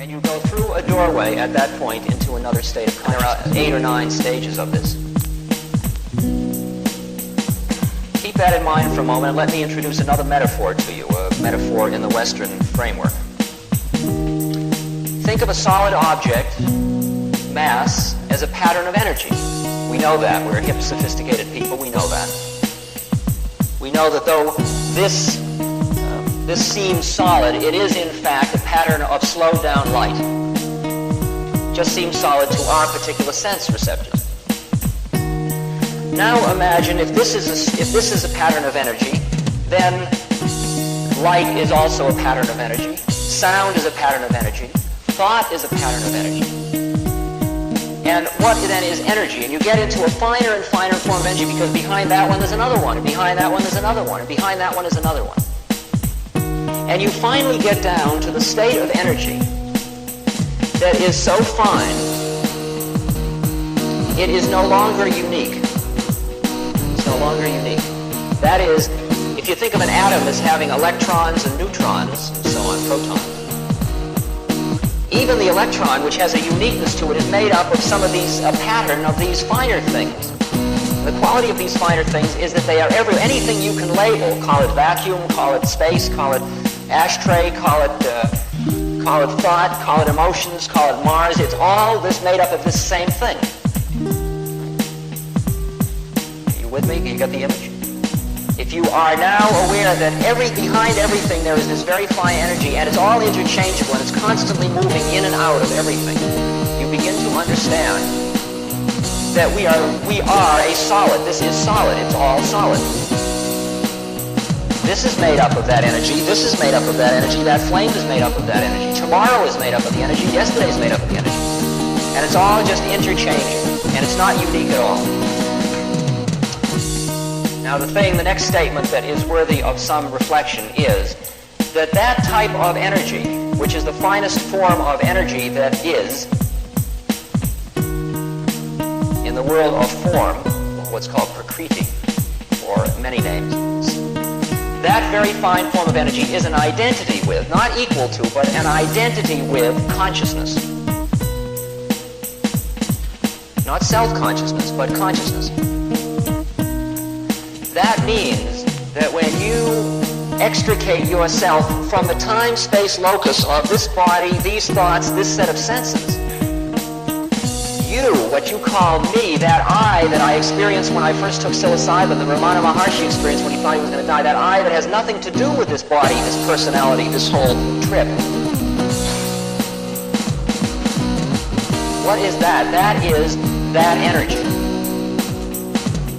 And you go through a doorway at that point into another state of consciousness. There are 8 or 9 stages of this. Keep that in mind for a moment, and let me introduce another metaphor to you, a metaphor in the Western framework. Think of a solid object, mass, as a pattern of energy. We know that. We're hip, sophisticated people. We know that. We know that though this seems solid, it is in fact a pattern of slowed down light. Just seems solid to our particular sense receptors. Now imagine if this is a pattern of energy, then light is also a pattern of energy. Sound is a pattern of energy. Thought is a pattern of energy. And what then is energy? And you get into a finer and finer form of energy because behind that one there's another one, and behind that one there's another one, and behind that one is another one. And you finally get down to the state of energy that is so fine, it is no longer unique. It's no longer unique. That is, if you think of an atom as having electrons and neutrons, and so on, protons, even the electron, which has a uniqueness to it, is made up of a pattern of these finer things. The quality of these finer things is that they are anything you can label, call it vacuum, call it space, call it ashtray, call it thought, call it emotions, call it Mars. It's all this made up of this same thing. Are you with me? You got the image? If you are now aware that behind everything there is this very fine energy, and it's all interchangeable, and it's constantly moving in and out of everything, you begin to understand that we are a solid. This is solid. It's all solid. This is made up of that energy. This is made up of that energy. That flame is made up of that energy. Tomorrow is made up of the energy. Yesterday is made up of the energy. And it's all just interchanging, and it's not unique at all. Now the next statement that is worthy of some reflection is that that type of energy, which is the finest form of energy that is, in the world of form, what's called prakriti, or many names, that very fine form of energy is an identity with, not equal to, but an identity with consciousness. Not self-consciousness, but consciousness. That means that when you extricate yourself from the time-space locus of this body, these thoughts, this set of senses, you, what you call me, that I that I experienced when I first took psilocybin, the Ramana Maharshi experienced when he thought he was going to die, that I that has nothing to do with this body, this personality, this whole trip. What is that? That is that energy.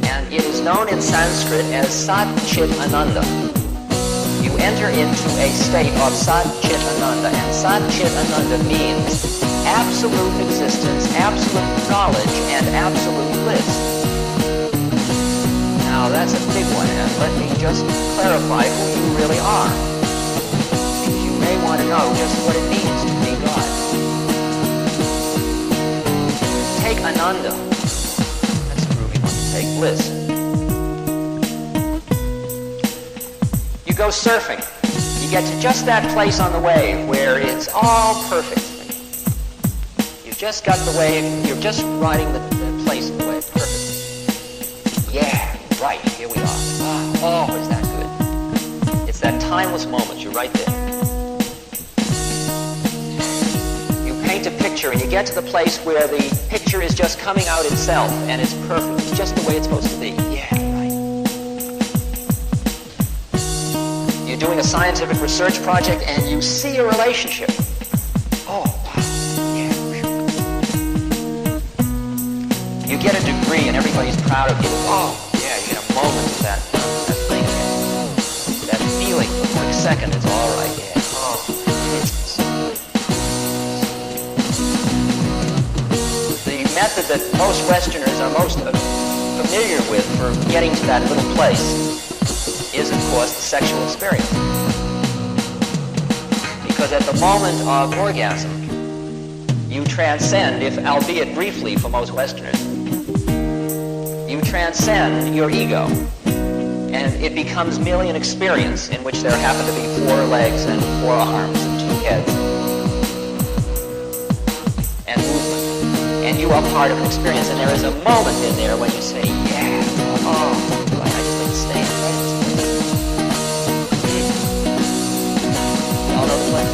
And it is known in Sanskrit as Sat Chit Ananda. You enter into a state of Sat Chit Ananda, and Sat Chit Ananda means absolute existence, absolute knowledge, and absolute bliss. Now that's a big one, and let me just clarify who you really are. Because you may want to know just what it means to be God. Take Ananda. That's a groovy one. Take bliss. You go surfing. You get to just that place on the wave where it's all perfect. You've just got the wave, you're just riding the place of the wave. Perfect. Yeah, right, here we are. Oh, is that good? It's that timeless moment, you're right there. You paint a picture and you get to the place where the picture is just coming out itself and it's perfect. It's just the way it's supposed to be. Yeah, right. You're doing a scientific research project and you see a relationship. Oh, wow. Yeah. You get a degree and everybody's proud of you. Oh, yeah, you get a moment of that thing. That feeling for a quick second, it's all right. Yeah. Oh, the method that most Westerners are most familiar with for getting to that little place is, of course, the sexual experience. Because at the moment of orgasm, you transcend, if albeit briefly for most Westerners, you transcend your ego. And it becomes merely an experience in which there happen to be 4 legs and 4 arms and 2 heads. and movement. And you are part of an experience. And there is a moment in there when you say, yeah, oh, I just like to stay in place. You all know the place?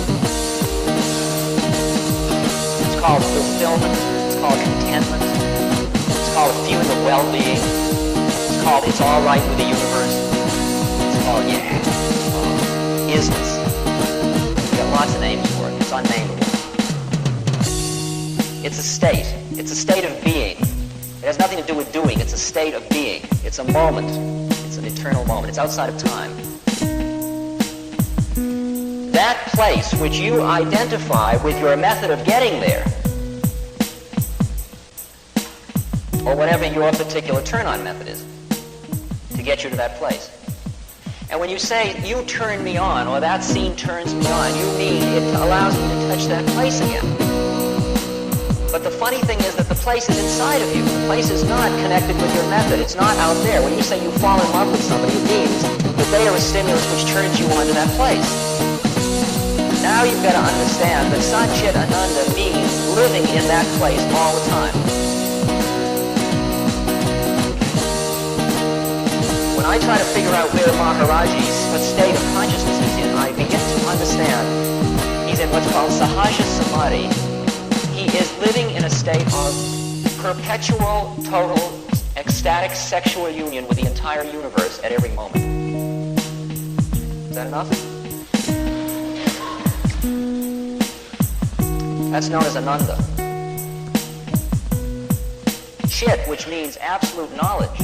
It's called fulfillment. It's called contentment. It's called a feeling of well-being. It's called it's all right with the universe. It's called, isness. We've got lots of names for it. It's unnameable. It's a state. It's a state of being. It has nothing to do with doing. It's a state of being. It's a moment. It's an eternal moment. It's outside of time. That place which you identify with your method of getting there, or whatever your particular turn-on method is, to get you to that place. And when you say, you turn me on, or that scene turns me on, you mean it allows me to touch that place again. But the funny thing is that the place is inside of you. The place is not connected with your method. It's not out there. When you say you fall in love with somebody, it means that they are a stimulus which turns you on to that place. Now you've got to understand that Satchit Ananda means living in that place all the time. When I try to figure out where Maharaji's state of consciousness is in, I begin to understand he's in what's called Sahaja Samadhi. He is living in a state of perpetual, total, ecstatic sexual union with the entire universe at every moment. Is that enough? That's known as Ananda. Chit, which means absolute knowledge.